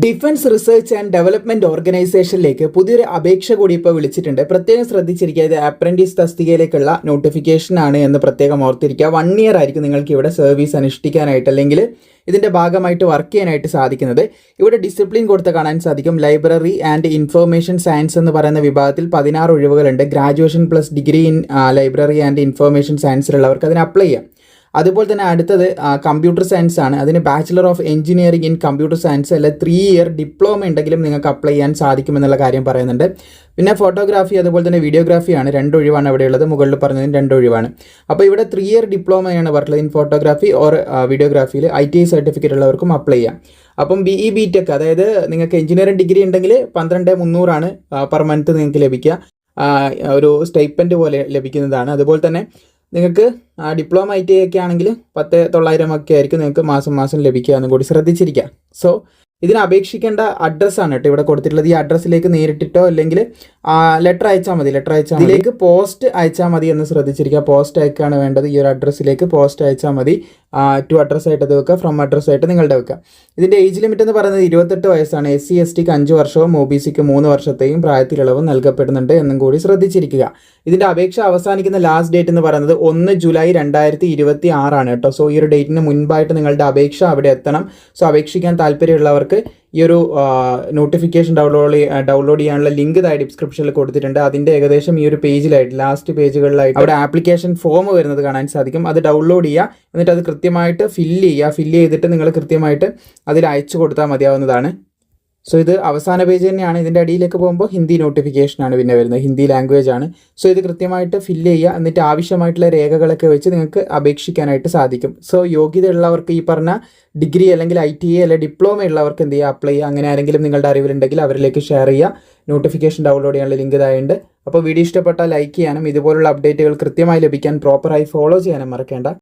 Defence research and development ഓർഗനൈസേഷനിലേക്ക് പുതിയൊരു അപേക്ഷ കൂടി ഇപ്പോൾ വിളിച്ചിട്ടുണ്ട്. പ്രത്യേകം ശ്രദ്ധിച്ചിരിക്കുക, ഇത് അപ്രന്റീസ് തസ്തികയിലേക്കുള്ള നോട്ടിഫിക്കേഷൻ ആണ് എന്ന് പ്രത്യേകം ഓർത്തിരിക്കുക. 1 ഇയർ ആയിരിക്കും നിങ്ങൾക്ക് ഇവിടെ സർവീസ് അനുഷ്ഠിക്കാനായിട്ട് അല്ലെങ്കിൽ ഇതിൻ്റെ ഭാഗമായിട്ട് വർക്ക് ചെയ്യാനായിട്ട് സാധിക്കുന്നത്. ഇവിടെ ഡിസിപ്ലിൻ കൊടുത്ത് കാണാൻ സാധിക്കും. ലൈബ്രറി ആൻഡ് ഇൻഫർമേഷൻ സയൻസ് എന്ന് പറയുന്ന വിഭാഗത്തിൽ 16 ഒഴിവുകളുണ്ട്. Graduation plus degree in library and information സയൻസിലുള്ളവർക്ക് അതിന് അപ്ലൈ ചെയ്യാം. അതുപോലെ തന്നെ അടുത്തത് കമ്പ്യൂട്ടർ സയൻസ് ആണ്. അതിന് bachelor of engineering in computer science അല്ല 3 ഇയർ ഡിപ്ലോമ ഉണ്ടെങ്കിലും നിങ്ങൾക്ക് അപ്ലൈ ചെയ്യാൻ സാധിക്കുമെന്നുള്ള കാര്യം പറയുന്നുണ്ട്. പിന്നെ ഫോട്ടോഗ്രാഫി അതുപോലെ തന്നെ വീഡിയോഗ്രാഫിയാണ് 2 ഒഴിവാണ് അവിടെയുള്ളത്. മുകളിൽ പറഞ്ഞതിന് 2 ഒഴിവാണ്. അപ്പോൾ ഇവിടെ 3 ഇയർ ഡിപ്ലോമയാണ് പറഞ്ഞത് ഇൻ ഫോട്ടോഗ്രാഫി ഓർ വീഡിയോഗ്രാഫിയിൽ. ITI സർട്ടിഫിക്കറ്റ് ഉള്ളവർക്കും അപ്ലൈ ചെയ്യാം. അപ്പം BE BTech അതായത് നിങ്ങൾക്ക് എഞ്ചിനീയറിംഗ് ഡിഗ്രി ഉണ്ടെങ്കിൽ 12,300 പെർ മന്ത് നിങ്ങൾക്ക് ലഭിക്കുക. ഒരു സ്റ്റൈപ്പൻഡ് പോലെ ലഭിക്കുന്നതാണ്. അതുപോലെ തന്നെ നിങ്ങൾക്ക് ഡിപ്ലോമ ITI ഒക്കെ ആണെങ്കിൽ 10,900 ഒക്കെ ആയിരിക്കും നിങ്ങൾക്ക് മാസം ലഭിക്കുക എന്നും കൂടി ശ്രദ്ധിച്ചിരിക്കുക. സോ ഇതിന് അപേക്ഷിക്കേണ്ട അഡ്രസ്സാണ് കേട്ടോ ഇവിടെ കൊടുത്തിട്ടുള്ളത്. ഈ അഡ്രസ്സിലേക്ക് നേരിട്ടിട്ടോ അല്ലെങ്കിൽ ലെറ്റർ അയച്ചാൽ മതി. ഇതിലേക്ക് പോസ്റ്റ് അയച്ചാൽ മതി എന്ന് ശ്രദ്ധിച്ചിരിക്കുക. പോസ്റ്റ് അയക്കാണ് വേണ്ടത്. ഈ ഒരു അഡ്രസ്സിലേക്ക് പോസ്റ്റ് അയച്ചാൽ മതി. ടു അഡ്രസ്സായിട്ട് അത് വെക്കുക, ഫ്രം അഡ്രസ്സായിട്ട് നിങ്ങളുടെ വെക്കുക. ഇതിൻ്റെ ഏജ് ലിമിറ്റ് എന്ന് പറയുന്നത് 28 വയസ്സാണ്. SC STക്ക് 5 വർഷവും OBCക്ക് 3 വർഷത്തെയും പ്രായത്തിലിളവ് നൽകപ്പെടുന്നുണ്ട് എന്നും കൂടി ശ്രദ്ധിച്ചിരിക്കുക. ഇതിൻ്റെ അപേക്ഷ അവസാനിക്കുന്ന ലാസ്റ്റ് ഡേറ്റ് എന്ന് പറയുന്നത് 1 ജൂലൈ 2026 കേട്ടോ. സോ ഈ ഒരു ഡേറ്റിന് മുൻപായിട്ട് നിങ്ങളുടെ അപേക്ഷ അവിടെ എത്തണം. സോ അപേക്ഷിക്കാൻ താല്പര്യമുള്ളവർക്ക് ഈ ഒരു നോട്ടിഫിക്കേഷൻ ഡൗൺലോഡ് ചെയ്യാനുള്ള ലിങ്ക് താഴെ ഡിസ്ക്രിപ്ഷനിൽ കൊടുത്തിട്ടുണ്ട്. അതിൻ്റെ ഏകദേശം ഈ ഒരു പേജിലായിട്ട് ലാസ്റ്റ് പേജുകളിലായിട്ട് അവിടെ ആപ്ലിക്കേഷൻ ഫോം വരുന്നത് കാണാൻ സാധിക്കും. അത് ഡൗൺലോഡ് ചെയ്യുക, എന്നിട്ട് അത് കൃത്യമായിട്ട് ഫില്ല് ചെയ്തിട്ട് നിങ്ങൾ കൃത്യമായിട്ട് അതിൽ അയച്ചു കൊടുത്താൽ മതിയാവുന്നതാണ്. സോ ഇത് അവസാന പേജ് തന്നെയാണ്. ഇതിൻ്റെ അടിയിലേക്ക് പോകുമ്പോൾ ഹിന്ദി നോട്ടിഫിക്കേഷനാണ് പിന്നെ വരുന്നത്, ഹിന്ദി ലാംഗ്വേജ് ആണ്. സോ ഇത് കൃത്യമായിട്ട് ഫില്ല് ചെയ്യുക, എന്നിട്ട് ആവശ്യമായിട്ടുള്ള രേഖകളൊക്കെ വെച്ച് നിങ്ങൾക്ക് അപേക്ഷിക്കാനായിട്ട് സാധിക്കും. സോ യോഗ്യതയുള്ളവർക്ക് ഈ പറഞ്ഞ ഡിഗ്രി അല്ലെങ്കിൽ ITI അല്ലെങ്കിൽ ഡിപ്ലോമ ഉള്ളവർക്ക് എന്ത് ചെയ്യുക, അപ്ലൈ ചെയ്യുക. അങ്ങനെ ആരെങ്കിലും നിങ്ങളുടെ അറിവിലുണ്ടെങ്കിൽ അവരിലേക്ക് ഷെയർ ചെയ്യുക. നോട്ടിഫിക്കേഷൻ ഡൗൺലോഡ് ചെയ്യാനുള്ള ലിങ്ക് ഇതായുണ്ട്. അപ്പോൾ വീഡിയോ ഇഷ്ടപ്പെട്ടാൽ ലൈക്ക് ചെയ്യാനും ഇതുപോലുള്ള അപ്ഡേറ്റുകൾ കൃത്യമായി ലഭിക്കാൻ പ്രോപ്പറായി ഫോളോ ചെയ്യാനും മറക്കേണ്ട.